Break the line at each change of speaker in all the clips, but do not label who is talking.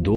2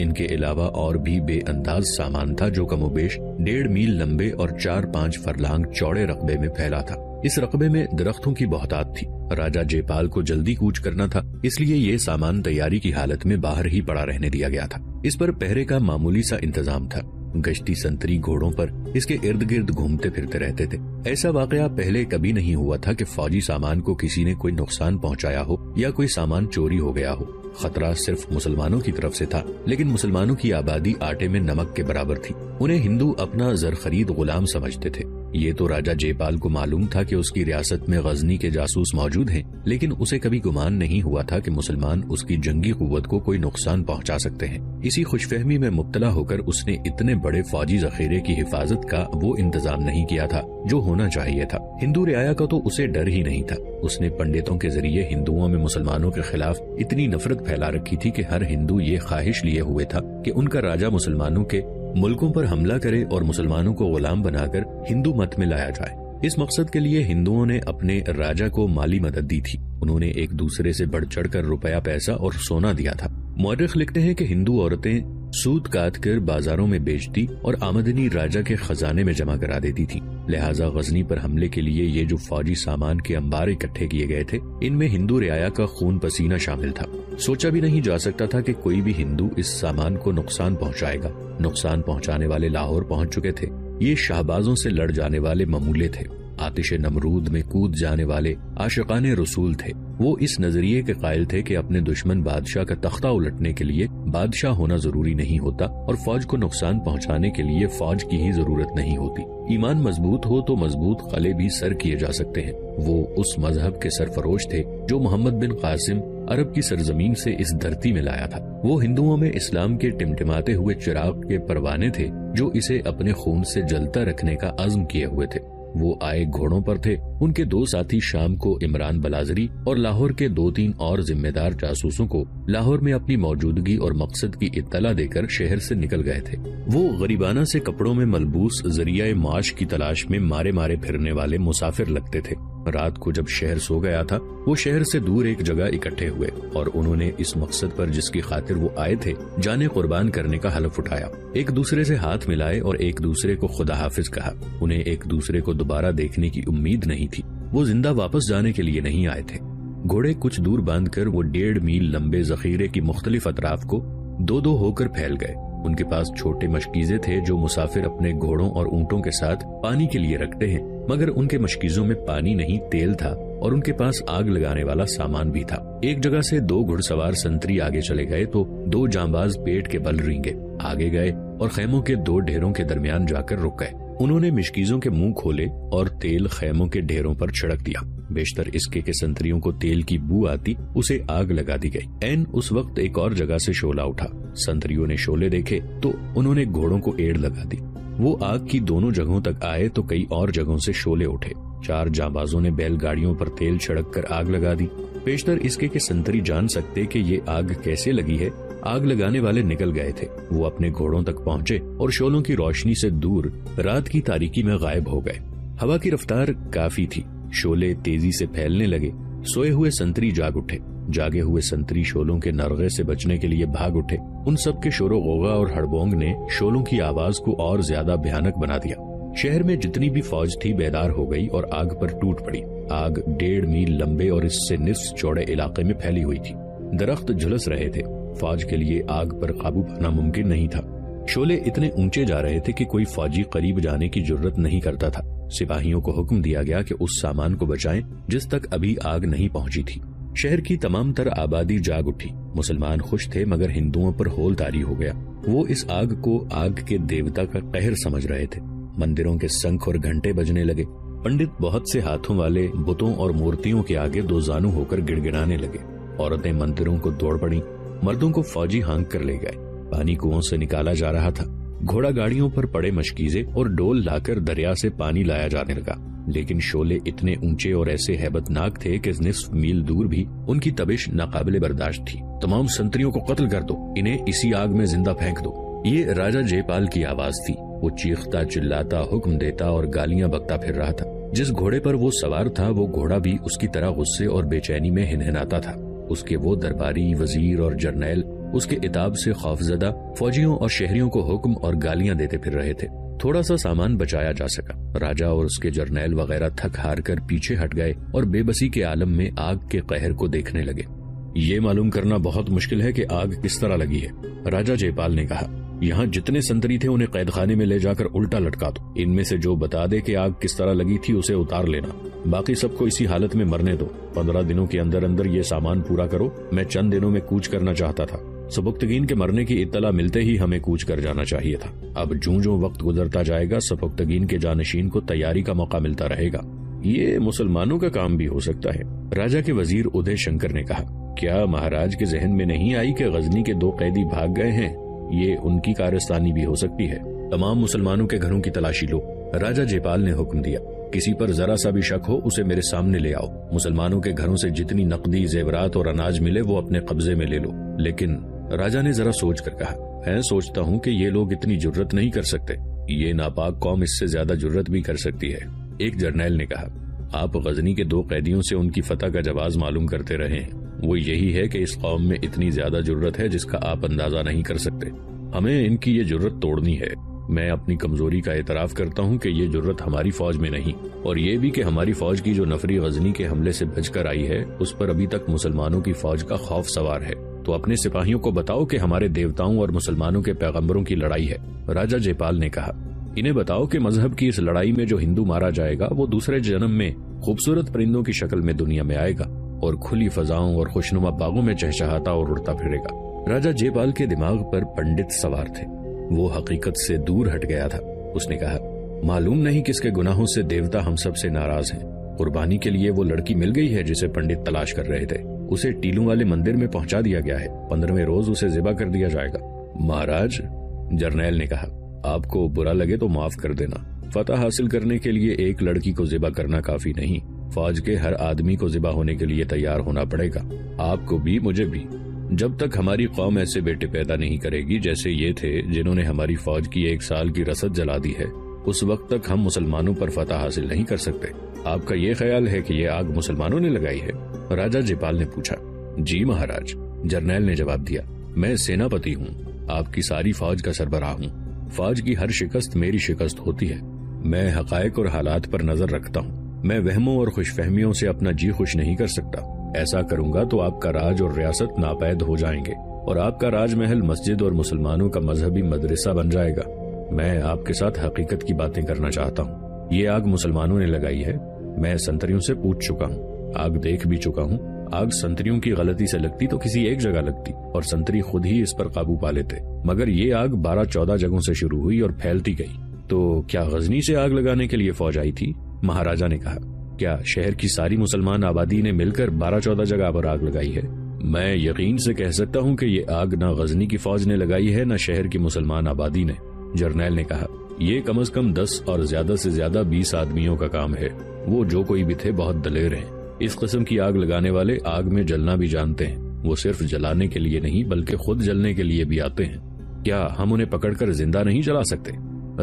ان کے علاوہ اور بھی بے انداز سامان تھا جو کم و بیش 1.5 میل لمبے اور 4-5 فرلانگ چوڑے رقبے میں پھیلا تھا۔ اس رقبے میں درختوں کی بہتات تھی۔ راجہ جے پال کو جلدی کوچ کرنا تھا، اس لیے یہ سامان تیاری کی حالت میں باہر ہی پڑا رہنے دیا گیا تھا۔ اس پر پہرے کا معمولی سا انتظام تھا۔ گشتی سنتری گھوڑوں پر اس کے ارد گرد گھومتے پھرتے رہتے تھے۔ ایسا واقعہ پہلے کبھی نہیں ہوا تھا کہ فوجی سامان کو کسی نے کوئی نقصان پہنچایا ہو یا کوئی سامان چوری ہو گیا ہو۔ خطرہ صرف مسلمانوں کی طرف سے تھا، لیکن مسلمانوں کی آبادی آٹے میں نمک کے برابر تھی۔ انہیں ہندو اپنا زر خرید غلام سمجھتے تھے۔ یہ تو راجہ جے پال کو معلوم تھا کہ اس کی ریاست میں غزنی کے جاسوس موجود ہیں، لیکن اسے کبھی گمان نہیں ہوا تھا کہ مسلمان اس کی جنگی قوت کو کوئی نقصان پہنچا سکتے ہیں۔ اسی خوش فہمی میں مبتلا ہو کر اس نے اتنے بڑے فوجی ذخیرے کی حفاظت کا وہ انتظام نہیں کیا تھا جو ہونا چاہیے تھا۔ ہندو رعایا کا تو اسے ڈر ہی نہیں تھا۔ اس نے پنڈتوں کے ذریعے ہندوؤں میں مسلمانوں کے خلاف اتنی نفرت پھیلا رکھی تھی کہ ہر ہندو یہ خواہش لیے ہوئے تھا کہ ان کا راجہ مسلمانوں کے ملکوں پر حملہ کرے اور مسلمانوں کو غلام بنا کر ہندو مت میں لایا جائے۔ اس مقصد کے لیے ہندوؤں نے اپنے راجہ کو مالی مدد دی تھی۔ انہوں نے ایک دوسرے سے بڑھ چڑھ کر روپیہ پیسہ اور سونا دیا تھا۔ مورخ لکھتے ہیں کہ ہندو عورتیں سود کاٹ کر بازاروں میں بیچتی اور آمدنی راجہ کے خزانے میں جمع کرا دیتی تھی۔ لہٰذا غزنی پر حملے کے لیے یہ جو فوجی سامان کے انبار اکٹھے کیے گئے تھے، ان میں ہندو رعایا کا خون پسینہ شامل تھا۔ سوچا بھی نہیں جا سکتا تھا کہ کوئی بھی ہندو اس سامان کو نقصان پہنچائے گا۔ نقصان پہنچانے والے لاہور پہنچ چکے تھے۔ یہ شہبازوں سے لڑ جانے والے ممولے تھے، آتش نمرود میں کود جانے والے عاشقان رسول تھے۔ وہ اس نظریے کے قائل تھے کہ اپنے دشمن بادشاہ کا تختہ الٹنے کے لیے بادشاہ ہونا ضروری نہیں ہوتا اور فوج کو نقصان پہنچانے کے لیے فوج کی ہی ضرورت نہیں ہوتی۔ ایمان مضبوط ہو تو مضبوط قلعے بھی سر کیے جا سکتے ہیں۔ وہ اس مذہب کے سرفروش تھے جو محمد بن قاسم عرب کی سرزمین سے اس دھرتی میں لایا تھا۔ وہ ہندوؤں میں اسلام کے ٹمٹماتے ہوئے چراغ کے پروانے تھے جو اسے اپنے خون سے جلتا رکھنے کا عزم کیے ہوئے تھے۔ وہ آئے گھوڑوں پر تھے۔ ان کے 2 ساتھی شام کو عمران بلازری اور لاہور کے 2-3 اور ذمہ دار جاسوسوں کو لاہور میں اپنی موجودگی اور مقصد کی اطلاع دے کر شہر سے نکل گئے تھے۔ وہ غریبانہ سے کپڑوں میں ملبوس ذریعہ معاش کی تلاش میں مارے مارے پھرنے والے مسافر لگتے تھے۔ رات کو جب شہر سو گیا تھا، وہ شہر سے دور ایک جگہ اکٹھے ہوئے اور انہوں نے اس مقصد پر جس کی خاطر وہ آئے تھے جانے قربان کرنے کا حلف اٹھایا۔ ایک دوسرے سے ہاتھ ملائے اور ایک دوسرے کو خدا حافظ کہا۔ انہیں ایک دوسرے کو دوبارہ دیکھنے کی امید نہیں تھی۔ وہ زندہ واپس جانے کے لیے نہیں آئے تھے۔ گھوڑے کچھ دور باندھ کر وہ 1.5 میل لمبے ذخیرے کی مختلف اطراف کو 2 ہو کر پھیل گئے۔ ان کے پاس چھوٹے مشکیزے تھے جو مسافر اپنے گھوڑوں اور اونٹوں کے ساتھ پانی کے لیے رکھتے ہیں، مگر ان کے مشکیزوں میں پانی نہیں، تیل تھا اور ان کے پاس آگ لگانے والا سامان بھی تھا۔ ایک جگہ سے 2 گھڑ سوار سنتری آگے چلے گئے تو 2 جانباز پیٹ کے بل رینگے آگے گئے اور خیموں کے 2 ڈھیروں کے درمیان جا کر رک گئے۔ انہوں نے مشکیزوں کے منہ کھولے اور تیل خیموں کے ڈھیروں پر چھڑک دیا۔ بیشتر اس کے سنتریوں کو تیل کی بو آتی، اسے آگ لگا دی گئی۔ این اس وقت ایک اور جگہ سے شعلہ اٹھا۔ سنتریوں نے شعلے دیکھے تو انہوں نے گھوڑوں کو ایڑ لگا دی۔ وہ آگ کی دونوں جگہوں تک آئے تو کئی اور جگہوں سے شعلے اٹھے۔ 4 جانبازوں نے بیل گاڑیوں پر تیل چھڑک کر آگ لگا دی۔ بیشتر اس کے سنتری جان سکتے کہ یہ آگ کیسے لگی ہے۔ آگ لگانے والے نکل گئے تھے۔ وہ اپنے گھوڑوں تک پہنچے اور شعلوں کی روشنی سے دور رات کی تاریکی میں غائب ہو گئے۔ ہوا کی رفتار کافی تھی، شعلے تیزی سے پھیلنے لگے۔ سوئے ہوئے سنتری جاگ اٹھے۔ جاگے ہوئے سنتری شعلوں کے نرغے سے بچنے کے لیے بھاگ اٹھے۔ ان سب کے شور و غوغا اور ہڑبونگ نے شعلوں کی آواز کو اور زیادہ بھیانک بنا دیا۔ شہر میں جتنی بھی فوج تھی بیدار ہو گئی اور آگ پر ٹوٹ پڑی۔ آگ 1.5 میل لمبے اور اس سے نصف چوڑے علاقے میں پھیلی ہوئی تھی۔ درخت جھلس رہے تھے۔ فوج کے لیے آگ پر قابو پانا ممکن نہیں تھا۔ شعلے اتنے اونچے جا رہے تھے کہ کوئی فوجی قریب جانے کی جرت نہیں کرتا تھا۔ سپاہیوں کو حکم دیا گیا کہ اس سامان کو بچائیں جس تک ابھی آگ نہیں پہنچی تھی۔ شہر کی تمام تر آبادی جاگ اٹھی۔ مسلمان خوش تھے مگر ہندوؤں پر ہول طاری ہو گیا۔ وہ اس آگ کو آگ کے دیوتا کا قہر سمجھ رہے تھے۔ مندروں کے شنکھ اور گھنٹے بجنے لگے۔ پنڈت بہت سے ہاتھوں والے بتوں اور مورتیوں کے آگے 2 زانو ہو کر گڑ گڑانے لگے۔ عورتیں مندروں کو دوڑ پڑیں۔ مردوں کو فوجی ہانک کر لے گئے۔ پانی کنووں سے نکالا جا رہا تھا۔ گھوڑا گاڑیوں پر پڑے مشکیزے اور ڈول لا کر دریا سے پانی لایا جانے لگا، لیکن شعلے اتنے اونچے اور ایسے ہیبت ناک تھے کہ نصف میل دور بھی ان کی تبش ناقابل برداشت تھی۔ تمام سنتریوں کو قتل کر دو، انہیں اسی آگ میں زندہ پھینک دو۔ یہ راجہ جے پال کی آواز تھی۔ وہ چیختا چلاتا حکم دیتا اور گالیاں بکتا پھر رہا تھا۔ جس گھوڑے پر وہ سوار تھا وہ گھوڑا بھی اس کی طرح غصے اور بے چینی میں ہنہناتا تھا۔ اس کے وہ درباری، وزیر اور جرنیل اس کے عتاب سے خوفزدہ فوجیوں اور شہریوں کو حکم اور گالیاں دیتے پھر رہے تھے۔ تھوڑا سا سامان بچایا جا سکا۔ راجا اور اس کے جرنیل وغیرہ تھک ہار کر پیچھے ہٹ گئے اور بے بسی کے عالم میں آگ کے قہر کو دیکھنے لگے۔ یہ معلوم کرنا بہت مشکل ہے کہ آگ کس طرح لگی ہے، راجا جے پال نے کہا۔ یہاں جتنے سنتری تھے انہیں قید خانے میں لے جا کر الٹا لٹکا دو۔ ان میں سے جو بتا دے کہ آگ کس طرح لگی تھی اسے اتار لینا، باقی سب کو اسی حالت میں مرنے دو۔ 15 دنوں کے اندر اندر یہ سامان پورا کرو۔ میں چند دنوں میں کوچ کرنا چاہتا تھا، سبکتگین کے مرنے کی اطلاع ملتے ہی ہمیں کوچ کر جانا چاہیے تھا۔ اب جوں وقت گزرتا جائے گا سبکتگین کے جانشین کو تیاری کا موقع ملتا رہے گا۔ یہ مسلمانوں کا کام بھی ہو سکتا ہے، راجا کے وزیر ادے شنکر نے کہا۔ کیا مہاراج کے ذہن میں نہیں آئی کہ غزنی کے 2 قیدی بھاگ گئے ہیں؟ یہ ان کی کارستانی بھی ہو سکتی ہے۔ تمام مسلمانوں کے گھروں کی تلاشی لو، راجا جے پال نے حکم دیا۔ کسی پر ذرا سا بھی شک ہو اسے میرے سامنے لے آؤ۔ مسلمانوں کے گھروں سے جتنی نقدی زیورات اور اناج ملے وہ اپنے قبضے میں لے لو۔ لیکن راجا نے ذرا سوچ کر کہا، میں سوچتا ہوں کہ یہ لوگ اتنی جرت نہیں کر سکتے، یہ ناپاک قوم اس سے زیادہ جرت بھی کر سکتی ہے۔ ایک جرنیل نے کہا، آپ غزنی کے 2 قیدیوں سے ان کی فتح کا جواز معلوم کرتے رہے ہیں، وہ یہی ہے کہ اس قوم میں اتنی زیادہ جرت ہے جس کا آپ اندازہ نہیں کر سکتے۔ ہمیں ان کی یہ جرت توڑنی ہے۔ میں اپنی کمزوری کا اعتراف کرتا ہوں کہ یہ جرت ہماری فوج میں نہیں، اور یہ بھی کہ ہماری فوج کی جو نفری غزنی کے حملے سے بچ کر آئی ہے اس پر ابھی تک مسلمانوں کی فوج کا خوف سوار ہے۔ تو اپنے سپاہیوں کو بتاؤ کہ ہمارے دیوتاؤں اور مسلمانوں کے پیغمبروں کی لڑائی ہے۔ راجا جے پال نے کہا، انہیں بتاؤ کہ مذہب کی اس لڑائی میں جو ہندو مارا جائے گا وہ دوسرے جنم میں خوبصورت پرندوں کی شکل میں دنیا میں آئے گا اور کھلی فضاؤں اور خوشنما باغوں میں چہچہاتا اور اڑتا پھرے گا۔ راجا جے پال کے دماغ پر پنڈت سوار تھے، وہ حقیقت سے دور ہٹ گیا تھا۔ اس نے کہا، معلوم نہیں کس کے گناہوں سے دیوتا ہم سب سے ناراض ہیں۔ قربانی کے لیے وہ لڑکی مل گئی ہے جسے پنڈت تلاش کر رہے تھے، اسے ٹیلوں والے مندر میں پہنچا دیا گیا ہے، 15ویں روز اسے ذبح کر دیا جائے گا۔ مہاراج، جرنیل نے کہا، آپ کو برا لگے تو معاف کر دینا۔ فتح حاصل کرنے کے لیے ایک لڑکی کو ذبح کرنا کافی نہیں، فوج کے ہر آدمی کو ذبح ہونے کے لیے تیار ہونا پڑے گا، آپ کو بھی مجھے بھی۔ جب تک ہماری قوم ایسے بیٹے پیدا نہیں کرے گی جیسے یہ تھے جنہوں نے ہماری فوج کی 1 سال کی رسد جلا دی ہے، اس وقت تک ہم مسلمانوں پر فتح حاصل نہیں کر سکتے۔ آپ کا یہ خیال ہے کہ یہ آگ مسلمانوں نے لگائی ہے؟ راجا جے پال نے پوچھا۔ جی مہاراج، جرنیل نے جواب دیا، میں سیناپتی ہوں، آپ کی ساری فوج کا سربراہ ہوں۔ فوج کی ہر شکست میری شکست ہوتی ہے۔ میں حقائق اور حالات پر نظر رکھتا ہوں، میں وہموں اور خوش فہمیوں سے اپنا جی خوش نہیں کر سکتا۔ ایسا کروں گا تو آپ کا راج اور ریاست ناپید ہو جائیں گے اور آپ کا راج محل مسجد اور مسلمانوں کا مذہبی مدرسہ بن جائے گا۔ میں آپ کے ساتھ حقیقت کی باتیں کرنا چاہتا ہوں۔ یہ آگ مسلمانوں نے لگائی ہے، میں سنتریوں سے پوچھ چکا ہوں، آگ دیکھ بھی چکا ہوں۔ آگ سنتریوں کی غلطی سے لگتی تو کسی ایک جگہ لگتی اور سنتری خود ہی اس پر قابو پا لیتے، مگر یہ آگ 12-14 جگہوں سے شروع ہوئی اور پھیلتی گئی۔ تو کیا غزنی سے آگ لگانے کے لیے فوج آئی تھی؟ مہاراجا نے کہا، کیا شہر کی ساری مسلمان آبادی نے مل کر 12-14 جگہ پر آگ لگائی ہے؟ میں یقین سے کہہ سکتا ہوں کہ یہ آگ نہ غزنی کی فوج نے لگائی ہے نہ شہر کی مسلمان آبادی نے، جرنیل نے کہا۔ یہ کم از کم 10 اور زیادہ سے زیادہ 20 آدمیوں کا کام ہے، وہ جو کوئی بھی تھے بہت دلیر ہیں۔ اس قسم کی آگ لگانے والے آگ میں جلنا بھی جانتے ہیں، وہ صرف جلانے کے لیے نہیں بلکہ خود جلنے کے لیے بھی آتے ہیں۔ کیا ہم انہیں پکڑ کر زندہ نہیں جلا سکتے؟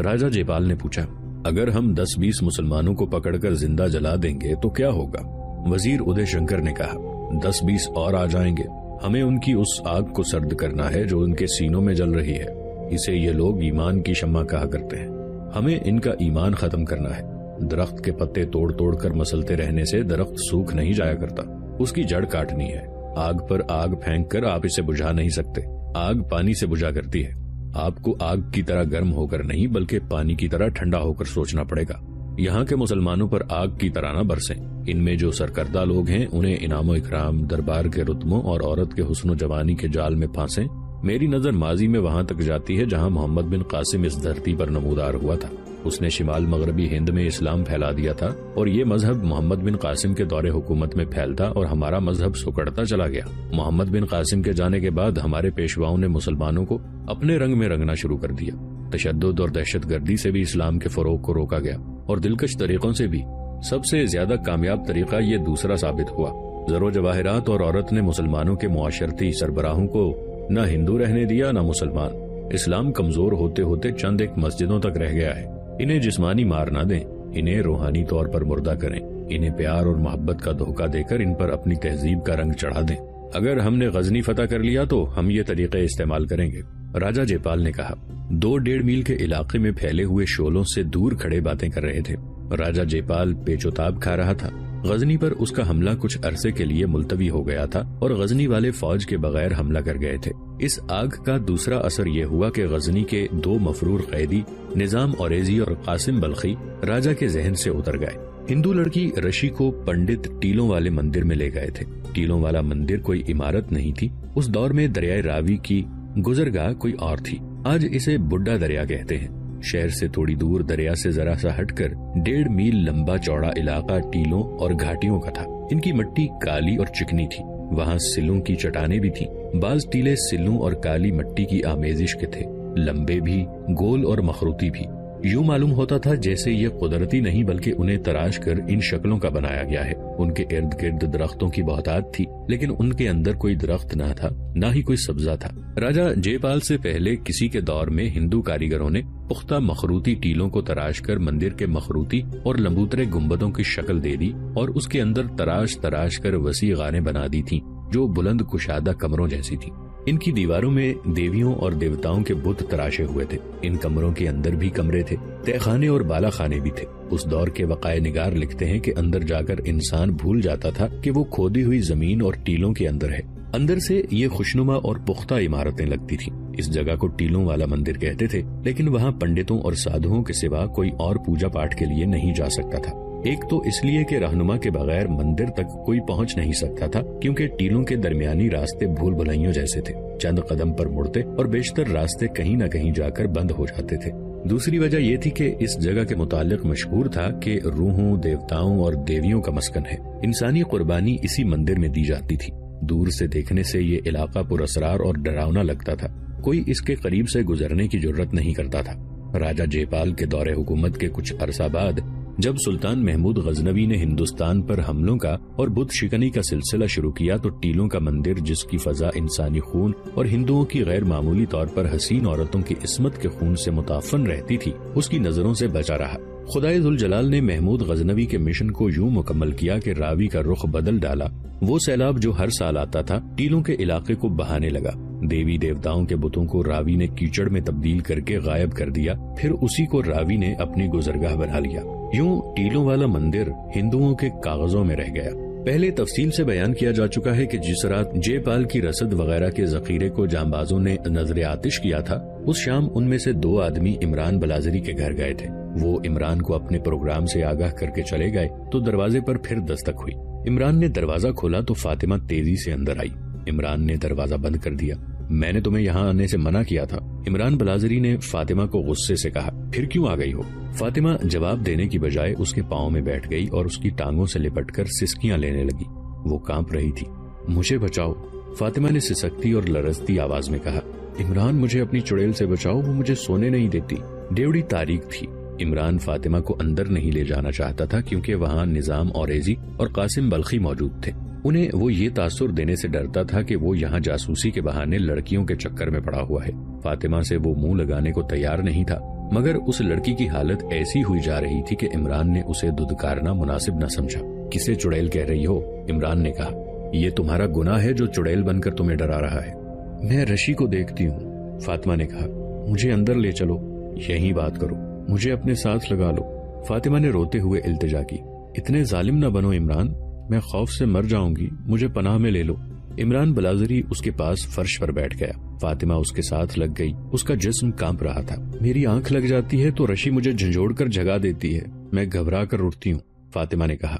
راجا جے پال نے پوچھا۔ اگر ہم 10-20 مسلمانوں کو پکڑ کر زندہ جلا دیں گے تو کیا ہوگا؟ وزیر ادے شنکر نے کہا، 10-20 اور آ جائیں گے، ہمیں ان کی اس آگ کو سرد کرنا ہے جو ان کے سینوں میں جل رہی ہے، اسے یہ لوگ ایمان کی شمع کہا کرتے ہیں۔ ہمیں ان کا ایمان ختم کرنا ہے۔ درخت کے پتے توڑ توڑ کر مسلتے رہنے سے درخت سوکھ نہیں جایا کرتا، اس کی جڑ کاٹنی ہے۔ آگ پر آگ پھینک کر آپ اسے بجھا نہیں سکتے، آگ پانی سے بجھا کرتی ہے۔ آپ کو آگ کی طرح گرم ہو کر نہیں بلکہ پانی کی طرح ٹھنڈا ہو کر سوچنا پڑے گا۔ یہاں کے مسلمانوں پر آگ کی طرح نہ برسیں، ان میں جو سرکردہ لوگ ہیں انہیں انعام و اکرام، دربار کے رتبوں اور عورت کے حسن و جوانی کے جال میں پھانسیں۔ میری نظر ماضی میں وہاں تک جاتی ہے جہاں محمد بن قاسم اس دھرتی پر نمودار ہوا تھا۔ اس نے شمال مغربی ہند میں اسلام پھیلا دیا تھا اور یہ مذہب محمد بن قاسم کے دور حکومت میں پھیلتا اور ہمارا مذہب سکڑتا چلا گیا۔ محمد بن قاسم کے جانے کے بعد ہمارے پیشواؤں نے مسلمانوں کو اپنے رنگ میں رنگنا شروع کر دیا۔ تشدد اور دہشت گردی سے بھی اسلام کے فروغ کو روکا گیا اور دلکش طریقوں سے بھی۔ سب سے زیادہ کامیاب طریقہ یہ دوسرا ثابت ہوا۔ زر و جواہرات اور عورت نے مسلمانوں کے معاشرتی سربراہوں کو نہ ہندو رہنے دیا نہ مسلمان۔ اسلام کمزور ہوتے ہوتے چند ایک مسجدوں تک رہ گیا ہے۔ انہیں جسمانی مار نہ دیں، انہیں روحانی طور پر مردہ کریں، انہیں پیار اور محبت کا دھوکہ دے کر ان پر اپنی تہذیب کا رنگ چڑھا دیں۔ اگر ہم نے غزنی فتح کر لیا تو ہم یہ طریقے استعمال کریں گے، راجہ جے پال نے کہا۔ 2-1.5 میل کے علاقے میں پھیلے ہوئے شعلوں سے دور کھڑے باتیں کر رہے تھے۔ راجہ جے پال پیچ و تاب کھا رہا تھا۔ غزنی پر اس کا حملہ کچھ عرصے کے لیے ملتوی ہو گیا تھا اور غزنی والے فوج کے بغیر حملہ کر گئے تھے۔ اس آگ کا دوسرا اثر یہ ہوا کہ غزنی کے 2 مفرور قیدی نظام اوریزی اور قاسم بلخی راجہ کے ذہن سے اتر گئے۔ ہندو لڑکی رشی کو پنڈت ٹیلوں والے مندر میں لے گئے تھے۔ ٹیلوں والا مندر کوئی عمارت نہیں تھی، اس دور میں دریائے راوی کی گزرگاہ کوئی اور تھی۔ آج اسے بڈھا دریا کہتے ہیں۔ شہر سے تھوڑی دور دریا سے ذرا سا ہٹ کر 1.5 میل لمبا چوڑا علاقہ ٹیلوں اور گھاٹیوں کا تھا۔ ان کی مٹی کالی اور چکنی تھی، وہاں سلوں کی چٹانیں بھی تھیں۔ بعض ٹیلے سلوں اور کالی مٹی کی آمیزش کے تھے، لمبے بھی، گول اور مخروطی بھی۔ یوں معلوم ہوتا تھا جیسے یہ قدرتی نہیں بلکہ انہیں تراش کر ان شکلوں کا بنایا گیا ہے۔ ان کے ارد گرد درختوں کی بہتات تھی، لیکن ان کے اندر کوئی درخت نہ تھا، نہ ہی کوئی سبزہ تھا۔ راجہ جے پال سے پہلے کسی کے دور میں ہندو کاریگروں نے پختہ مخروطی ٹیلوں کو تراش کر مندر کے مخروطی اور لمبوترے گنبدوں کی شکل دے دی اور اس کے اندر تراش کر وسیع غاریں بنا دی تھیں جو بلند کشادہ کمروں جیسی تھی۔ ان کی دیواروں میں دیویوں اور دیوتاؤں کے بت تراشے ہوئے تھے۔ ان کمروں کے اندر بھی کمرے تھے، تہ خانے اور بالا خانے بھی تھے۔ اس دور کے وقائع نگار لکھتے ہیں کہ اندر جا کر انسان بھول جاتا تھا کہ وہ کھودی ہوئی زمین اور ٹیلوں کے اندر ہے۔ اندر سے یہ خوشنما اور پختہ عمارتیں لگتی تھیں۔ اس جگہ کو ٹیلوں والا مندر کہتے تھے، لیکن وہاں پنڈتوں اور سادھوؤں کے سوا کوئی اور پوجا پاٹ کے لیے نہیں جا سکتا تھا۔ ایک تو اس لیے کہ رہنما کے بغیر مندر تک کوئی پہنچ نہیں سکتا تھا، کیونکہ ٹیلوں کے درمیانی راستے بھول بھلائیوں جیسے تھے، چند قدم پر مڑتے اور بیشتر راستے کہیں نہ کہیں جا کر بند ہو جاتے تھے۔ دوسری وجہ یہ تھی کہ اس جگہ کے متعلق مشہور تھا کہ روحوں، دیوتاؤں اور دیویوں کا مسکن ہے۔ انسانی قربانی اسی مندر میں دی جاتی تھی۔ دور سے دیکھنے سے یہ علاقہ پر اسرار اور ڈراؤنا لگتا تھا، کوئی اس کے قریب سے گزرنے کی جرت نہیں کرتا تھا۔ راجہ جے پال کے دور حکومت کے کچھ عرصہ بعد جب سلطان محمود غزنوی نے ہندوستان پر حملوں کا اور بت شکنی کا سلسلہ شروع کیا تو ٹیلوں کا مندر، جس کی فضا انسانی خون اور ہندوؤں کی غیر معمولی طور پر حسین عورتوں کی عصمت کے خون سے متعفن رہتی تھی، اس کی نظروں سے بچا رہا۔ خدائے ذوالجلال نے محمود غزنوی کے مشن کو یوں مکمل کیا کہ راوی کا رخ بدل ڈالا۔ وہ سیلاب جو ہر سال آتا تھا ٹیلوں کے علاقے کو بہانے لگا۔ دیوی دیوتاؤں کے بتوں کو راوی نے کیچڑ میں تبدیل کر کے غائب کر دیا، پھر اسی کو راوی نے اپنی گزرگاہ بنا لیا۔ یوں ٹیلوں والا مندر ہندوؤں کے کاغذوں میں رہ گیا۔ پہلے تفصیل سے بیان کیا جا چکا ہے کہ جس رات جے پال کی رسد وغیرہ کے ذخیرے کو جانبازوں نے نظر آتش کیا تھا، اس شام ان میں سے 2 آدمی عمران بلازری کے گھر گئے تھے۔ وہ عمران کو اپنے پروگرام سے آگاہ کر کے چلے گئے تو دروازے پر پھر دستک ہوئی۔ عمران نے دروازہ کھولا تو فاطمہ تیزی سے اندر آئی۔ عمران نے دروازہ بند کر دیا۔ میں نے تمہیں یہاں آنے سے منع کیا تھا، عمران بلازری نے فاطمہ کو غصے سے کہا۔ پھر کیوں آ گئی ہو؟ فاطمہ جواب دینے کی بجائے اس کے پاؤں میں بیٹھ گئی اور اس کی ٹانگوں سے لپٹ کر سسکیاں لینے لگی۔ وہ کانپ رہی تھی۔ مجھے بچاؤ، فاطمہ نے سسکتی اور لرزتی آواز میں کہا۔ عمران مجھے اپنی چڑیل سے بچاؤ، وہ مجھے سونے نہیں دیتی۔ ڈیوڑی تاریک تھی۔ عمران فاطمہ کو اندر نہیں لے جانا چاہتا تھا کیونکہ وہاں نظام اوریزی اور قاسم بلخی موجود تھے۔ انہیں وہ یہ تاثر دینے سے ڈرتا تھا کہ وہ یہاں جاسوسی کے بہانے لڑکیوں کے چکر میں پڑا ہوا ہے۔ فاطمہ سے وہ منہ لگانے کو تیار نہیں تھا، مگر اس لڑکی کی حالت ایسی ہوئی جا رہی تھی کہ عمران نے اسے دھدکارنا مناسب نہ سمجھا۔ کسے چڑیل کہہ رہی ہو؟ عمران نے کہا۔ یہ تمہارا گناہ ہے جو چڑیل بن کر تمہیں ڈرا رہا ہے۔ میں رشی کو دیکھتی ہوں، فاطمہ نے کہا۔ مجھے اندر لے چلو، یہیں بات کرو، مجھے اپنے ساتھ لگا لو، فاطمہ نے روتے ہوئے التجا کی۔ اتنے ظالم نہ بنو عمران، میں خوف سے مر جاؤں گی، مجھے پناہ میں لے لو۔ عمران بلازری اس کے پاس فرش پر بیٹھ گیا۔ فاطمہ اس کے ساتھ لگ گئی، اس کا جسم کانپ رہا تھا۔ میری آنکھ لگ جاتی ہے تو رشی مجھے جھنجھوڑ کر جگا دیتی ہے، میں گھبرا کر اٹھتی ہوں، فاطمہ نے کہا۔